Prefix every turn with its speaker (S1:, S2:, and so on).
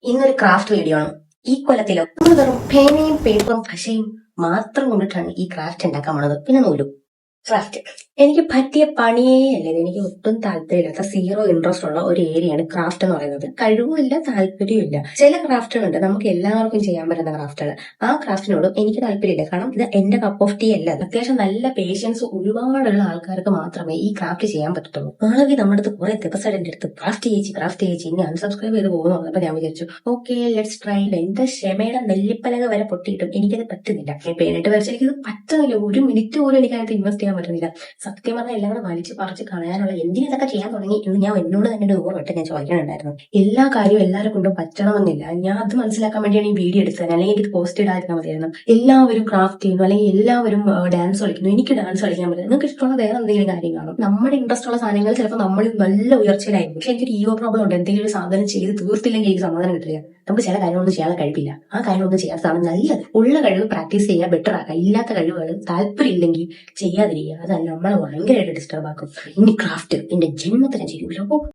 S1: ഇന്നൊരു craft video ആണ്. ഈ കൊല്ലത്തിലോ നമ്മൾ വെറും പേനയും പേപ്പറും പശയും മാത്രം കൊണ്ടിട്ടാണ് ഈ ക്രാഫ്റ്റ് ഉണ്ടാക്കാൻ പോണത്. പിന്നെ നൂലും. ക്രാഫ്റ്റ് എനിക്ക് പറ്റിയ പണിയേ അല്ല. എനിക്ക് ഒട്ടും താല്പര്യമില്ലാത്ത സീറോ ഇൻട്രസ്റ്റ് ഉള്ള ഒരു ഏരിയയാണ് ക്രാഫ്റ്റ് എന്ന് പറയുന്നത്. കഴിവുമില്ല, താല്പര്യമില്ല. ചില ക്രാഫ്റ്റുകളുണ്ട് നമുക്ക് എല്ലാവർക്കും ചെയ്യാൻ പറ്റുന്ന ക്രാഫ്റ്റുകൾ. ആ ക്രാഫ്റ്റിനോടും എനിക്ക് താല്പര്യമില്ല. കാരണം ഇത് എന്റെ കപ്പ് ഓഫ് ടീ അല്ല. അത്യാവശ്യം നല്ല പേഷ്യൻസ് ഒരുപാടുള്ള ആൾക്കാർക്ക് മാത്രമേ ഈ ക്രാഫ്റ്റ് ചെയ്യാൻ പറ്റത്തുള്ളൂ. ആണെങ്കിൽ നമ്മുടെ അടുത്ത് കുറെ ദിവസം എന്റെ അടുത്ത് ക്രാഫ്റ്റ് ചേച്ചി ഇനി അൺസബ്സ്ക്രൈബ് ചെയ്ത് പോകുന്നു. അപ്പൊ ഞാൻ വിചാരിച്ചു ഓക്കെ ലെറ്റ്സ് ട്രൈ. എന്റെ ക്ഷമയുടെ നെല്ലിപ്പലക വരെ പൊട്ടിയിട്ടും എനിക്കത് പറ്റുന്നില്ല. പേനിട്ട് വരച്ച് എനിക്കത് പറ്റുന്നില്ല. ഒരു മിനിറ്റ് പോലും എനിക്കതിനകത്ത് ഇൻവെസ്റ്റ് ചെയ്യാൻ പറ്റുന്നില്ല. സത്യം പറഞ്ഞാൽ എല്ലാം കൂടെ വലിച്ചു പറിച്ച് കളയാനുള്ള എന്തിനൊക്കെ ചെയ്യാൻ തുടങ്ങി എന്ന് ഞാൻ എന്നോട് തന്നെ ഒരു ഓർമ്മ ഞാൻ ചോദിക്കാനുണ്ടായിരുന്നു. എല്ലാ കാര്യവും എല്ലാവരും കൊണ്ടും പറ്റണമെന്നില്ല. ഞാൻ അത് മനസ്സിലാക്കാൻ വേണ്ടിയാണ് ഈ വീഡിയോ എടുത്തത്. അല്ലെങ്കിൽ ഇത് പോസ്റ്റ് ഇടാതിരുന്നാൽ മതിയായിരുന്നു. എല്ലാവരും ക്രാഫ്റ്റ് ചെയ്യുന്നു, അല്ലെങ്കിൽ എല്ലാവരും ഡാൻസ് കളിക്കുന്നു. എനിക്ക് ഡാൻസ് കളിക്കാൻ പറ്റില്ല. നിങ്ങൾക്ക് ഇഷ്ടമുള്ള വേറെ എന്തെങ്കിലും കാര്യം കാണും. നമ്മുടെ ഇൻട്രസ്റ്റ് ഉള്ള സാധനങ്ങൾ ചിലപ്പോൾ നമ്മൾ നല്ല ഉയർച്ചയിലായിരിക്കും. പക്ഷെ എനിക്കൊരു ഈഗോ പ്രോബ്ലം ഉണ്ട്. എന്തെങ്കിലും ഒരു സാധനം ചെയ്ത് തീർത്തില്ലെങ്കിൽ എനിക്ക് സമാധാനം കിട്ടില്ല. നമുക്ക് ചില കാര്യങ്ങളൊന്നും ചെയ്യാൻ കഴിവില്ല. ആ കാര്യങ്ങളൊന്നും ചെയ്യാത്തതാണ് നല്ലത്. ഉള്ള കഴിവ് പ്രാക്ടീസ് ചെയ്യുക, ബെറ്റർ ആക്കുക. ഇല്ലാത്ത കഴിവുകൾ താല്പര്യം ഇല്ലെങ്കിൽ ചെയ്യാതിരിക്കുക. അത് നമ്മളെ ഭയങ്കരമായിട്ട് ഡിസ്റ്റർബ് ആക്കും. ഇനി ക്രാഫ്റ്റ് എന്റെ ജന്മത്തിന് ചെയ്യൂലോ.